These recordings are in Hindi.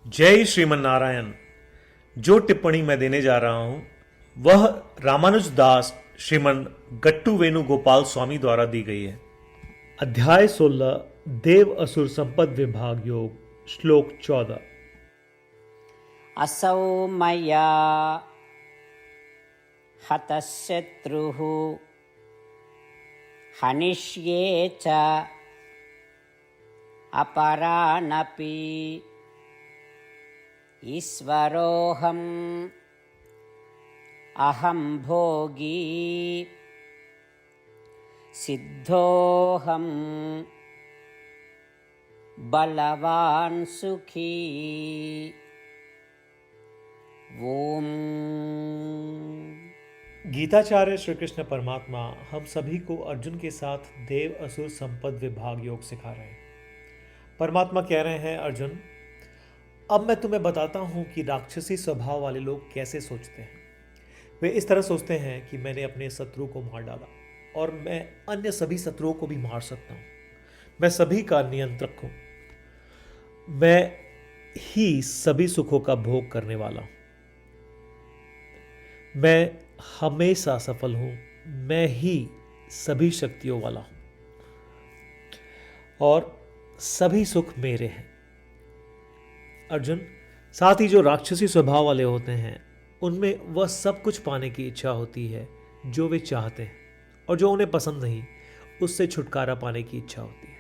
जय श्रीमन नारायण। जो टिप्पणी मैं देने जा रहा हूं वह रामानुज दास श्रीमन गट्टू वेणुगोपाल स्वामी द्वारा दी गई है। अध्याय 16 देव असुर संपद विभाग योग श्लोक 14। असौ मया हतशत्रुः हनिष्ये च अपरानपि ईश्वरोऽहम् अहं भोगी सिद्धोऽहं बलवान् सुखी। ओम। गीताचार्य श्री कृष्ण परमात्मा हम सभी को अर्जुन के साथ देव असुर संपद विभाग योग सिखा रहे हैं। परमात्मा कह रहे हैं, अर्जुन अब मैं तुम्हें बताता हूं कि राक्षसी स्वभाव वाले लोग कैसे सोचते हैं। वे इस तरह सोचते हैं कि मैंने अपने शत्रु को मार डाला और मैं अन्य सभी शत्रुओं को भी मार सकता हूं। मैं सभी का नियंत्रक हूं। मैं ही सभी सुखों का भोग करने वाला हूं। मैं हमेशा सफल हूं। मैं ही सभी शक्तियों वाला हूं और सभी सुख मेरे हैं। अर्जुन, साथ ही जो राक्षसी स्वभाव वाले होते हैं उनमें वह सब कुछ पाने की इच्छा होती है जो वे चाहते हैं, और जो उन्हें पसंद नहीं उससे छुटकारा पाने की इच्छा होती है।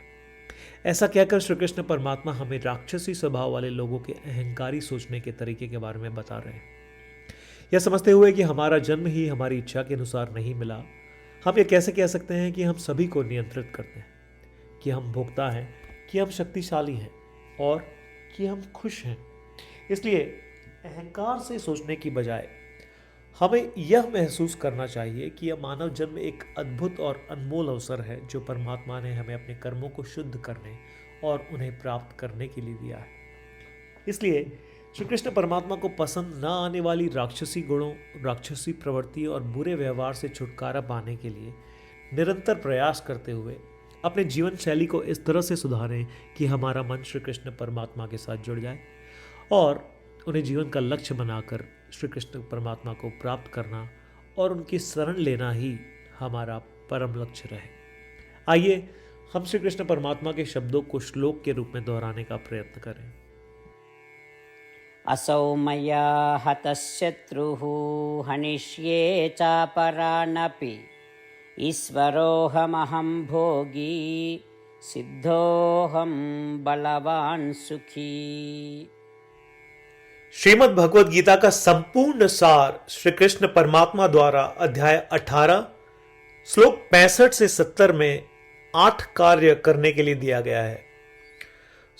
ऐसा कहकर श्री कृष्ण परमात्मा हमें राक्षसी स्वभाव वाले लोगों के अहंकारी सोचने के तरीके के बारे में बता रहे हैं। यह समझते हुए कि हमारा जन्म ही हमारी इच्छा के अनुसार नहीं मिला, हम ये कैसे कह सकते हैं कि हम सभी को नियंत्रित करते हैं, कि हम भोक्ता हैं, कि हम शक्तिशाली हैं और कि हम खुश हैं। इसलिए अहंकार से सोचने की बजाय हमें यह महसूस करना चाहिए कि यह मानव जन्म एक अद्भुत और अनमोल अवसर है जो परमात्मा ने हमें अपने कर्मों को शुद्ध करने और उन्हें प्राप्त करने के लिए दिया है। इसलिए श्री कृष्ण परमात्मा को पसंद न आने वाली राक्षसी गुणों, राक्षसी प्रवृत्ति और बुरे व्यवहार से छुटकारा पाने के लिए निरंतर प्रयास करते हुए अपने जीवन शैली को इस तरह से सुधारें कि हमारा मन श्री कृष्ण परमात्मा के साथ जुड़ जाए और उन्हें जीवन का लक्ष्य बनाकर श्री कृष्ण परमात्मा को प्राप्त करना और उनकी शरण लेना ही हमारा परम लक्ष्य रहे। आइए हम श्री कृष्ण परमात्मा के शब्दों को श्लोक के रूप में दोहराने का प्रयत्न करें। असौ मया हतशत्रुः हनिष्ये चापरानपि ईश्वरोऽहमहं भोगी सिद्धोऽहं बलवान् सुखी। श्रीमद् भगवद गीता का संपूर्ण सार श्री कृष्ण परमात्मा द्वारा अध्याय 18 श्लोक 65 से 70 में 8 कार्य करने के लिए दिया गया है।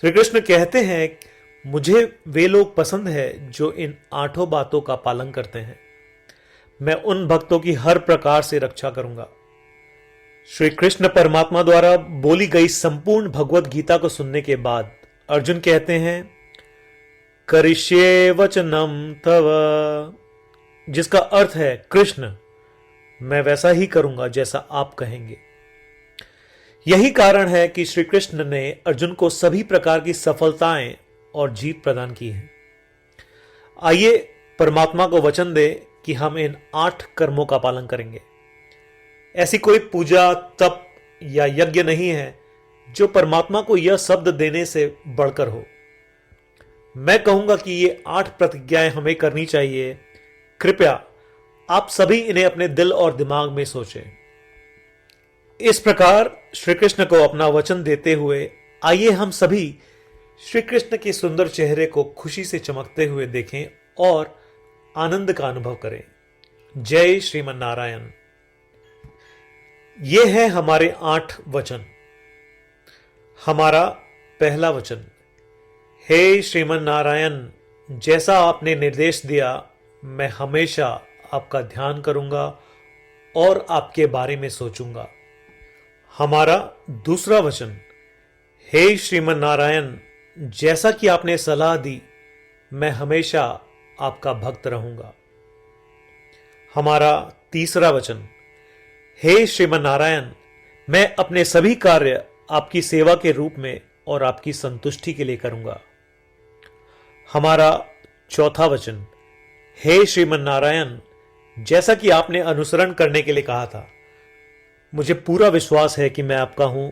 श्री कृष्ण कहते हैं, मुझे वे लोग पसंद है जो इन 8 बातों का पालन करते हैं। मैं उन भक्तों की हर प्रकार से रक्षा करूंगा। श्री कृष्ण परमात्मा द्वारा बोली गई संपूर्ण भगवद गीता को सुनने के बाद अर्जुन कहते हैं, करिष्ये वचनम तव, जिसका अर्थ है, कृष्ण मैं वैसा ही करूंगा जैसा आप कहेंगे। यही कारण है कि श्री कृष्ण ने अर्जुन को सभी प्रकार की सफलताएं और जीत प्रदान की है। आइए परमात्मा को वचन दे कि हम इन 8 कर्मों का पालन करेंगे। ऐसी कोई पूजा, तप या यज्ञ नहीं है जो परमात्मा को यह शब्द देने से बढ़कर हो। मैं कहूंगा कि ये 8 प्रतिज्ञाएं हमें करनी चाहिए। कृपया आप सभी इन्हें अपने दिल और दिमाग में सोचें। इस प्रकार श्री कृष्ण को अपना वचन देते हुए आइए हम सभी श्री कृष्ण के सुंदर चेहरे को खुशी से चमकते हुए देखें और आनंद का अनुभव करें। जय श्रीमन नारायण। ये है हमारे 8 वचन। हमारा पहला वचन, हे श्रीमन नारायण, जैसा आपने निर्देश दिया मैं हमेशा आपका ध्यान करूंगा और आपके बारे में सोचूंगा। हमारा दूसरा वचन, हे श्रीमन नारायण, जैसा कि आपने सलाह दी मैं हमेशा आपका भक्त रहूंगा। हमारा तीसरा वचन, हे श्रीमन नारायण, मैं अपने सभी कार्य आपकी सेवा के रूप में और आपकी संतुष्टि के लिए करूंगा। हमारा चौथा वचन, हे श्रीमन नारायण, जैसा कि आपने अनुसरण करने के लिए कहा था, मुझे पूरा विश्वास है कि मैं आपका हूं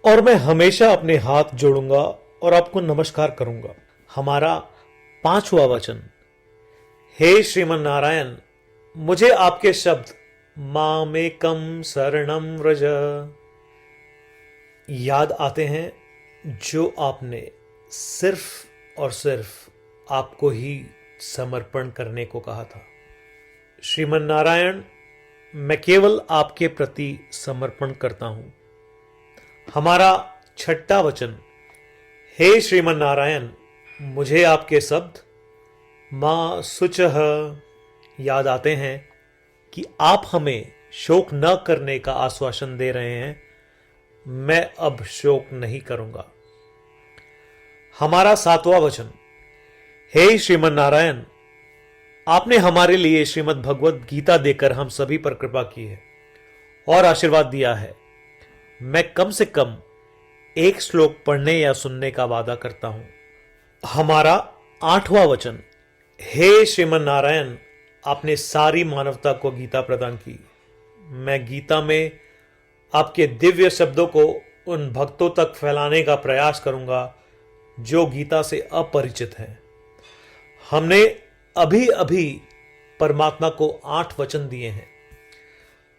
और मैं हमेशा अपने हाथ जोड़ूंगा और आपको नमस्कार करूंगा। हमारा पांचवा वचन, हे श्रीमन नारायण, मुझे आपके शब्द मामेकम शरणम व्रज याद आते हैं, जो आपने सिर्फ और सिर्फ आपको ही समर्पण करने को कहा था। श्रीमन नारायण, मैं केवल आपके प्रति समर्पण करता हूं। हमारा छठा वचन, हे श्रीमन नारायण, मुझे आपके शब्द मां शुचः याद आते हैं कि आप हमें शोक न करने का आश्वासन दे रहे हैं। मैं अब शोक नहीं करूंगा। हमारा सातवां वचन, हे श्रीमन नारायण, आपने हमारे लिए श्रीमद् भगवद गीता देकर हम सभी पर कृपा की है और आशीर्वाद दिया है। मैं कम से कम एक श्लोक पढ़ने या सुनने का वादा करता हूं। हमारा आठवां वचन, हे श्रीमन नारायण, आपने सारी मानवता को गीता प्रदान की। मैं गीता में आपके दिव्य शब्दों को उन भक्तों तक फैलाने का प्रयास करूंगा जो गीता से अपरिचित हैं। हमने अभी अभी परमात्मा को 8 वचन दिए हैं।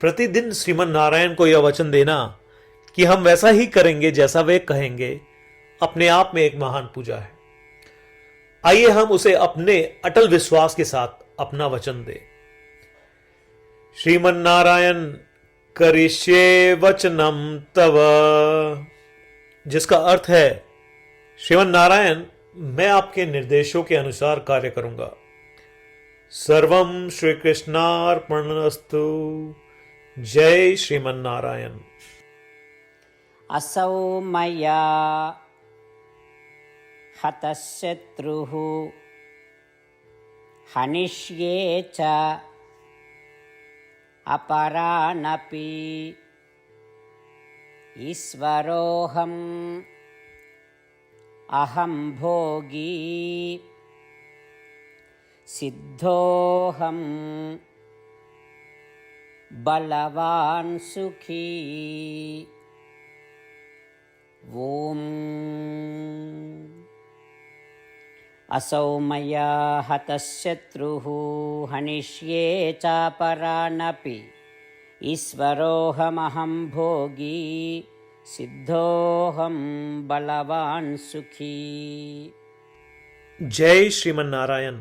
प्रतिदिन श्रीमन नारायण को यह वचन देना कि हम वैसा ही करेंगे जैसा वे कहेंगे, अपने आप में एक महान पूजा है। आइए हम उसे अपने अटल विश्वास के साथ अपना वचन दें। श्रीमन नारायण करिष्ये वचनम तव, जिसका अर्थ है, श्रीमन नारायण, मैं आपके निर्देशों के अनुसार कार्य करूंगा। सर्वम श्री कृष्णार्पणमस्तु। जय श्रीमन नारायण। असौ मया हतः शत्रुः हनिष्ये च अपरानपि ईश्वरोऽहम् अहं भोगी सिद्धोऽहं बलवान् सुखी। ॐ असौ मया हतः शत्रुः हनिष्ये चापरानपि ईश्वरोऽहमहं भोगी सिद्धोऽहं बलवान् सुखी। जय श्रीमन नारायण।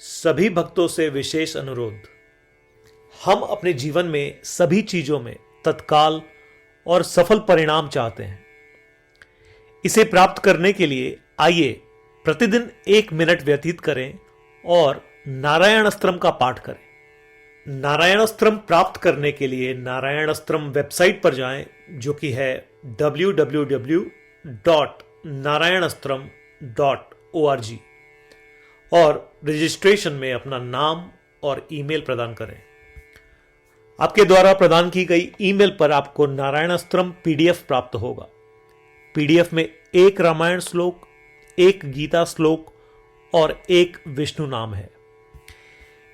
सभी भक्तों से विशेष अनुरोध, हम अपने जीवन में सभी चीजों में तत्काल और सफल परिणाम चाहते हैं। इसे प्राप्त करने के लिए आइए प्रतिदिन 1 मिनट व्यतीत करें और नारायण अस्त्रम का पाठ करें। नारायण अस्त्रम प्राप्त करने के लिए नारायण अस्त्रम वेबसाइट पर जाएं, जो कि है www.narayanastram.org, और रजिस्ट्रेशन में अपना नाम और ईमेल प्रदान करें। आपके द्वारा प्रदान की गई ईमेल पर आपको नारायण अस्त्रम पीडीएफ प्राप्त होगा। पीडीएफ में 1 रामायण श्लोक, 1 गीता श्लोक और 1 विष्णु नाम है।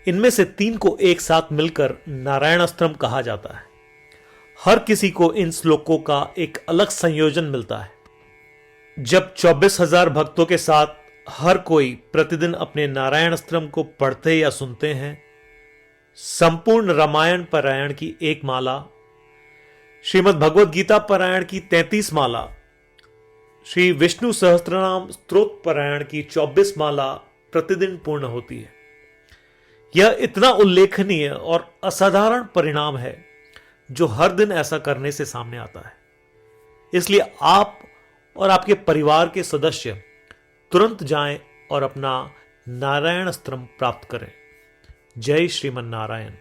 इनमें से 3 को एक साथ मिलकर नारायण अस्त्रम कहा जाता है। हर किसी को इन श्लोकों का एक अलग संयोजन मिलता है। जब 24,000 भक्तों के साथ हर कोई प्रतिदिन अपने नारायण अस्त्रम को पढ़ते या सुनते हैं, संपूर्ण रामायण पारायण की 1 माला, श्रीमद् भगवद गीता पारायण की 33 माला, श्री विष्णु सहस्त्रनाम स्तोत्र पारायण की 24 माला प्रतिदिन पूर्ण होती है। यह इतना उल्लेखनीय और असाधारण परिणाम है जो हर दिन ऐसा करने से सामने आता है। इसलिए आप और आपके परिवार के सदस्य तुरंत जाएं और अपना नारायण अस्त्रम प्राप्त करें। जय श्रीमन नारायण।